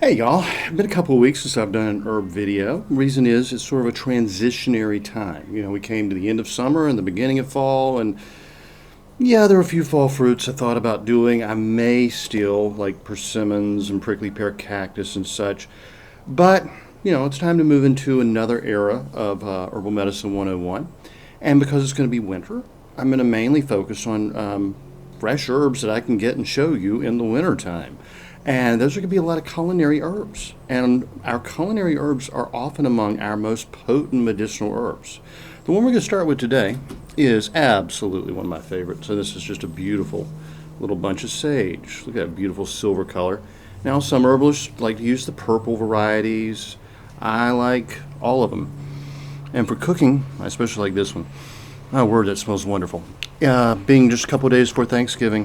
Hey y'all, it's been a couple of weeks since I've done an herb video. Reason is it's sort of a transitionary time. We came to the end of summer and the beginning of fall, and yeah, there are a few fall fruits I thought about doing. I may still, like persimmons and prickly pear cactus and such, but it's time to move into another era of Herbal Medicine 101. And because it's going to be winter, I'm going to mainly focus on fresh herbs that I can get and show you in the wintertime. And those are going to be a lot of culinary herbs. And our culinary herbs are often among our most potent medicinal herbs. The one we're going to start with today is absolutely one of my favorites. So this is just a beautiful little bunch of sage. Look at that beautiful silver color. Now, some herbalists like to use the purple varieties. I like all of them. And for cooking, I especially like this one. Oh, word, that smells wonderful. Being just a couple of days before Thanksgiving,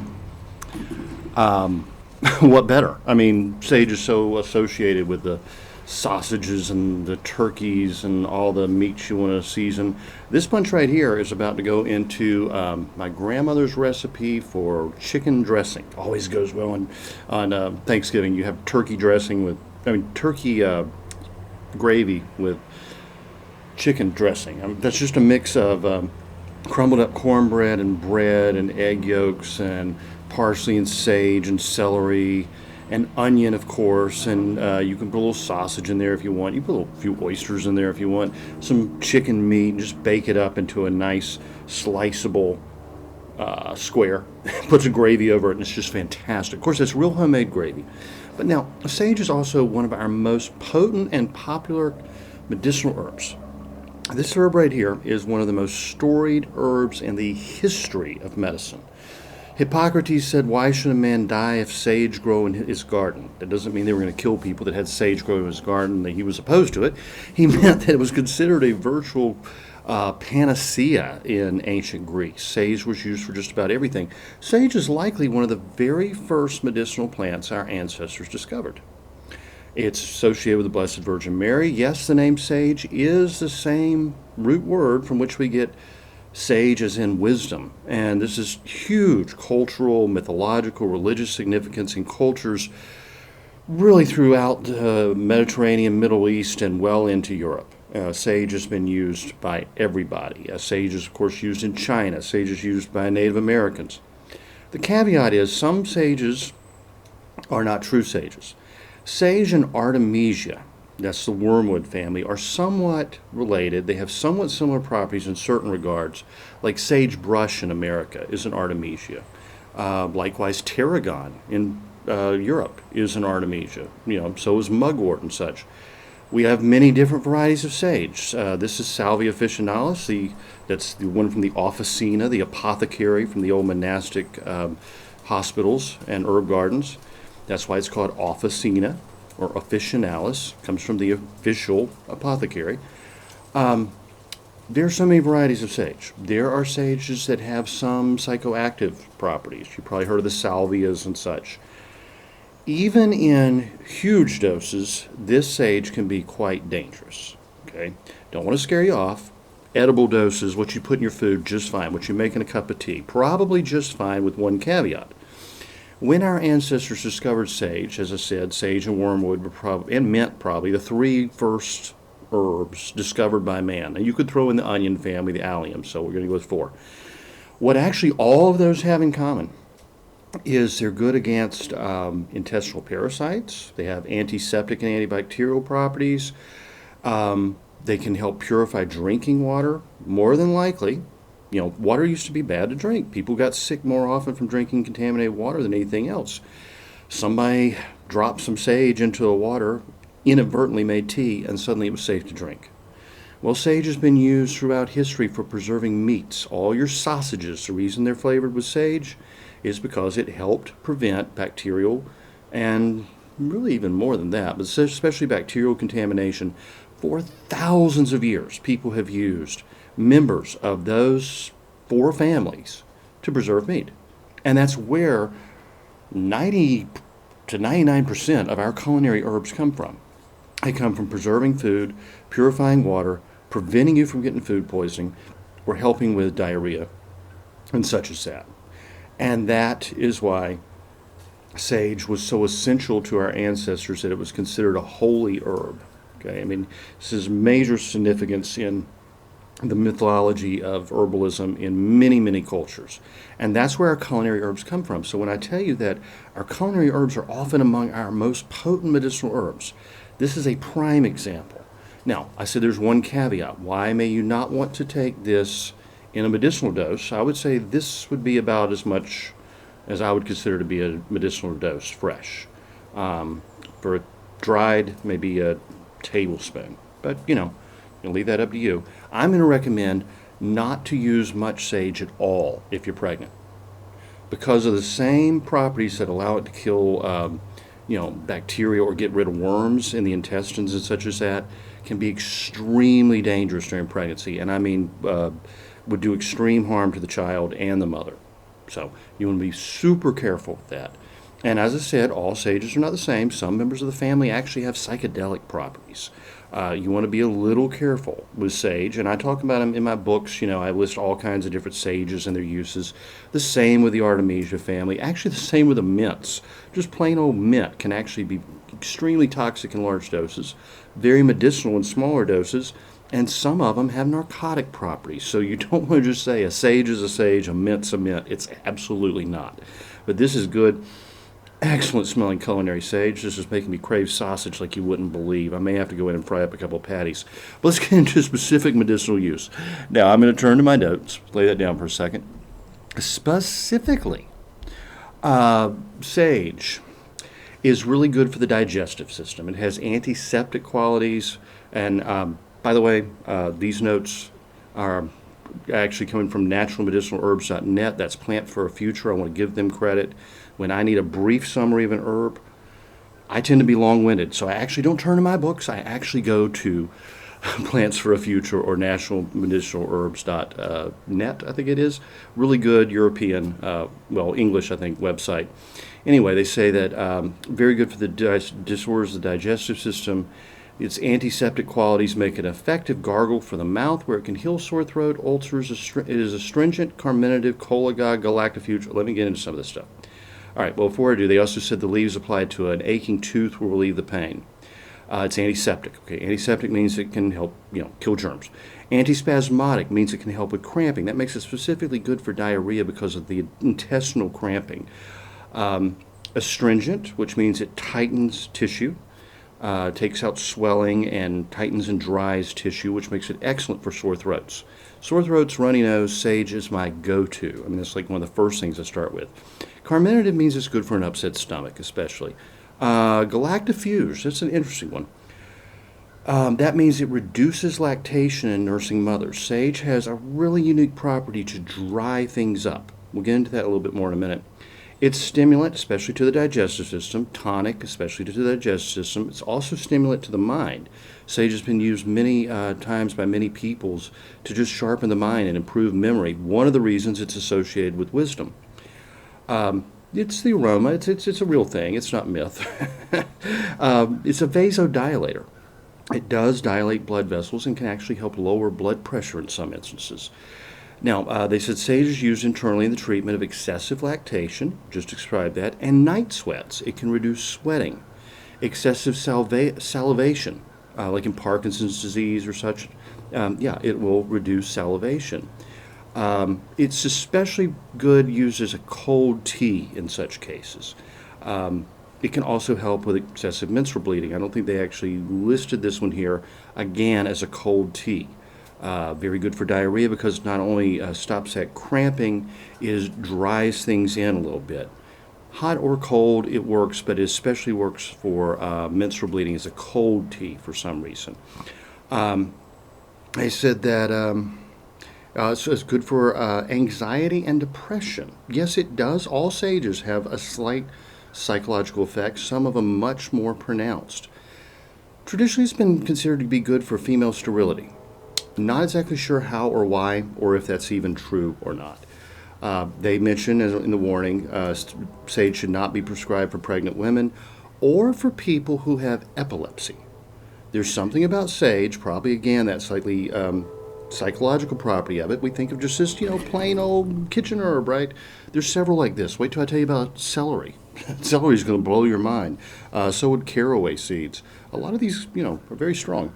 what better? I mean, sage is so associated with the sausages and the turkeys and all the meats you want to season. This bunch right here is about to go into my grandmother's recipe for chicken dressing. Always goes well on Thanksgiving. You have turkey dressing turkey gravy with chicken dressing. That's just a mix of crumbled up cornbread and bread and egg yolks and parsley and sage and celery and onion, of course, and you can put a little sausage in there if you want. You put a few oysters in there if you want. Some chicken meat, and just bake it up into a nice sliceable square. Put some gravy over it, and it's just fantastic. Of course, it's real homemade gravy. But now, sage is also one of our most potent and popular medicinal herbs. This herb right here is one of the most storied herbs in the history of medicine. Hippocrates said, "Why should a man die if sage grow in his garden?" That doesn't mean they were going to kill people that had sage grow in his garden, that he was opposed to it. He meant that it was considered a virtual panacea in ancient Greece. Sage was used for just about everything. Sage is likely one of the very first medicinal plants our ancestors discovered. It's associated with the Blessed Virgin Mary. Yes, the name sage is the same root word from which we get sage as in wisdom. And this is huge cultural, mythological, religious significance in cultures really throughout the Mediterranean, Middle East, and well into Europe. Sage has been used by everybody. Sage is, of course, used in China. Sage is used by Native Americans. The caveat is some sages are not true sages. Sage and Artemisia, that's the wormwood family, are somewhat related. They have somewhat similar properties in certain regards, like sagebrush in America is an Artemisia. Likewise, tarragon in Europe is an Artemisia. So is mugwort and such. We have many different varieties of sage. This is Salvia officinalis. That's the one from the officina, the apothecary from the old monastic hospitals and herb gardens. That's why it's called officina or officinalis. Comes from the official apothecary. There are so many varieties of sage. There are sages that have some psychoactive properties. You've probably heard of the salvias and such. Even in huge doses, this sage can be quite dangerous. Okay, don't want to scare you off. Edible doses, what you put in your food, just fine. What you make in a cup of tea, probably just fine, with one caveat. When our ancestors discovered sage, as I said, sage and wormwood were probably, and mint probably, the three first herbs discovered by man. And you could throw in the onion family, the allium, so we're going to go with four. What actually all of those have in common is they're good against intestinal parasites. They have antiseptic and antibacterial properties. They can help purify drinking water, more than likely. Water used to be bad to drink. People got sick more often from drinking contaminated water than anything else. Somebody dropped some sage into the water, inadvertently made tea, and suddenly it was safe to drink. Well, sage has been used throughout history for preserving meats. All your sausages, the reason they're flavored with sage is because it helped prevent bacterial and really even more than that, but especially bacterial contamination. For thousands of years, people have used members of those four families to preserve meat. And that's where 90 to 99% of our culinary herbs come from. They come from preserving food, purifying water, preventing you from getting food poisoning, or helping with diarrhea and such as that. And that is why sage was so essential to our ancestors that it was considered a holy herb. Okay, I mean, this is major significance in the mythology of herbalism in many, many cultures. And that's where our culinary herbs come from. So when I tell you that our culinary herbs are often among our most potent medicinal herbs, this is a prime example. Now, I said there's one caveat. Why may you not want to take this in a medicinal dose? I would say this would be about as much as I would consider to be a medicinal dose, fresh. For dried, maybe a tablespoon. But, I'll leave that up to you. I'm going to recommend not to use much sage at all if you're pregnant, because of the same properties that allow it to kill, bacteria or get rid of worms in the intestines and such as that can be extremely dangerous during pregnancy, and I mean would do extreme harm to the child and the mother. So you want to be super careful with that. And as I said, all sages are not the same. Some members of the family actually have psychedelic properties. You want to be a little careful with sage, and I talk about them in my books. I list all kinds of different sages and their uses. The same with the Artemisia family. Actually, the same with the mints. Just plain old mint can actually be extremely toxic in large doses, very medicinal in smaller doses, and some of them have narcotic properties. So you don't want to just say a sage is a sage, a mint's a mint. It's absolutely not. But this is good. Excellent smelling culinary sage. This is making me crave sausage like you wouldn't believe. I may have to go in and fry up a couple of patties. But let's get into specific medicinal use. Now, I'm going to turn to my notes. Lay that down for a second. Specifically, sage is really good for the digestive system. It has antiseptic qualities. And by the way, these notes are actually coming from naturalmedicinalherbs.net. That's Plant for a Future. I want to give them credit. When I need a brief summary of an herb, I tend to be long-winded, so I actually don't turn to my books. I actually go to Plants for a Future or naturalmedicinalherbs.net, I think it is. Really good European, English, I think, website. Anyway, they say that very good for the disorders of the digestive system. Its antiseptic qualities make it an effective gargle for the mouth, where it can heal sore throat, ulcers. It is astringent, carminative, cholagogue, galactofuge. Let me get into some of this stuff. All right, well, before I do, they also said the leaves applied to an aching tooth will relieve the pain. It's antiseptic. Okay, antiseptic means it can help, kill germs. Antispasmodic means it can help with cramping. That makes it specifically good for diarrhea because of the intestinal cramping. Astringent, which means it tightens tissue, takes out swelling and tightens and dries tissue, which makes it excellent for sore throats. Sore throats, runny nose, sage is my go-to. I mean, that's like one of the first things I start with. Carminative means it's good for an upset stomach, especially. Galactofuge, that's an interesting one. That means it reduces lactation in nursing mothers. Sage has a really unique property to dry things up. We'll get into that a little bit more in a minute. It's stimulant, especially to the digestive system, tonic, especially to the digestive system. It's also stimulant to the mind. Sage has been used many times by many peoples to just sharpen the mind and improve memory. One of the reasons it's associated with wisdom. It's the aroma. It's a real thing. It's not myth. It's a vasodilator. It does dilate blood vessels and can actually help lower blood pressure in some instances. Now, they said sage is used internally in the treatment of excessive lactation, just described that, and night sweats. It can reduce sweating. Excessive salivation, like in Parkinson's disease or such, it will reduce salivation. It's especially good used as a cold tea in such cases. It can also help with excessive menstrual bleeding. I don't think they actually listed this one here, again, as a cold tea. Very good for diarrhea because it not only stops that cramping, it dries things in a little bit. Hot or cold, it works, but it especially works for menstrual bleeding as a cold tea for some reason. They said that it's good for anxiety and depression. Yes, it does. All sages have a slight psychological effect, some of them much more pronounced. Traditionally, it's been considered to be good for female sterility. Not exactly sure how or why, or if that's even true or not. They mention in the warning, sage should not be prescribed for pregnant women or for people who have epilepsy. There's something about sage, probably again that slightly psychological property of it, we think of just this, plain old kitchen herb, right? There's several like this. Wait till I tell you about celery. Celery is going to blow your mind. So would caraway seeds. A lot of these, are very strong.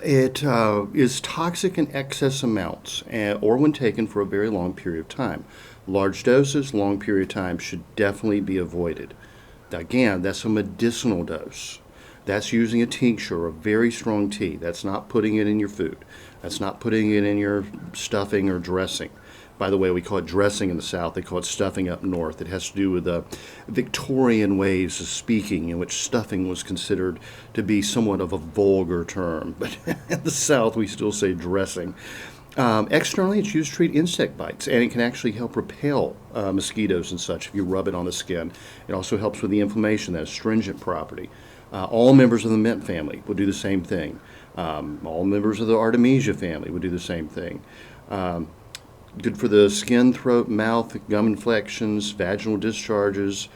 It is toxic in excess amounts or when taken for a very long period of time. Large doses, long period of time should definitely be avoided. Again, that's a medicinal dose. That's using a tincture or a very strong tea. That's not putting it in your food. That's not putting it in your stuffing or dressing. By the way, we call it dressing in the South. They call it stuffing up north. It has to do with the Victorian ways of speaking in which stuffing was considered to be somewhat of a vulgar term. But in the South, we still say dressing. Externally, it's used to treat insect bites, and it can actually help repel mosquitoes and such if you rub it on the skin. It also helps with the inflammation, that astringent property. All members of the mint family would do the same thing. All members of the Artemisia family would do the same thing. Good for the skin, throat, mouth, gum infections, vaginal discharges.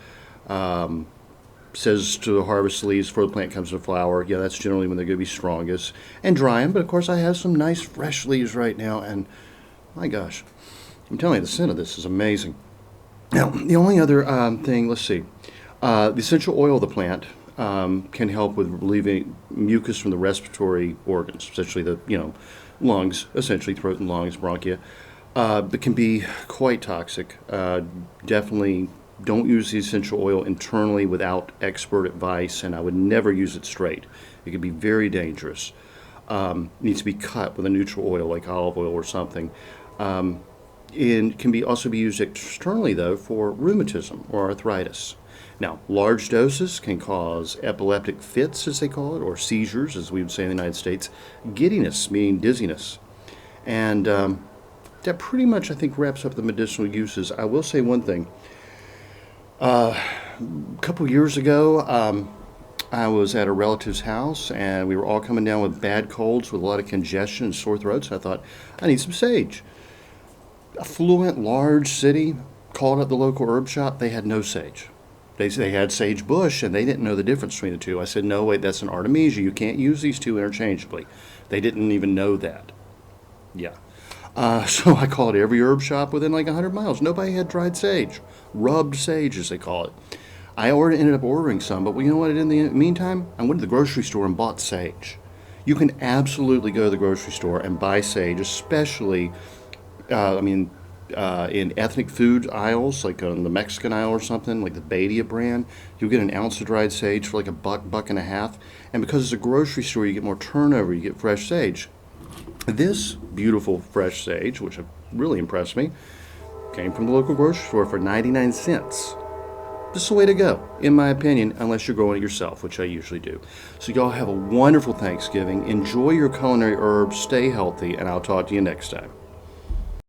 Says to the harvest leaves before the plant comes to flower. Yeah, that's generally when they're going to be strongest. And dry them, but of course I have some nice fresh leaves right now, and my gosh, I'm telling you, the scent of this is amazing. Now, the only other thing, let's see, the essential oil of the plant can help with relieving mucus from the respiratory organs, especially the, lungs, essentially throat and lungs, bronchia. But can be quite toxic. Definitely don't use the essential oil internally without expert advice, and I would never use it straight. It can be very dangerous. Needs to be cut with a neutral oil like olive oil or something. It can also be used externally, though, for rheumatism or arthritis. Now, large doses can cause epileptic fits, as they call it, or seizures, as we would say in the United States, giddiness, meaning dizziness. And that pretty much, I think, wraps up the medicinal uses. I will say one thing. A couple years ago, I was at a relative's house, and we were all coming down with bad colds with a lot of congestion and sore throats. And I thought, I need some sage. Affluent, large city, called up the local herb shop. They had no sage. They had sage bush, and they didn't know the difference between the two. I said, no, wait, that's an Artemisia. You can't use these two interchangeably. They didn't even know that. Yeah. So I called every herb shop within like 100 miles. Nobody had dried sage, rubbed sage, as they call it. I ended up ordering some, but you know what I did in the meantime? I went to the grocery store and bought sage. You can absolutely go to the grocery store and buy sage, especially, in ethnic food aisles, like on the Mexican aisle or something, like the Badia brand. You'll get an ounce of dried sage for like a buck and a half. And because it's a grocery store, you get more turnover, you get fresh sage. This beautiful fresh sage, which really impressed me, came from the local grocery store for 99 cents. This is the way to go, in my opinion, unless you're growing it yourself, which I usually do. So y'all have a wonderful Thanksgiving. Enjoy your culinary herbs, stay healthy, and I'll talk to you next time.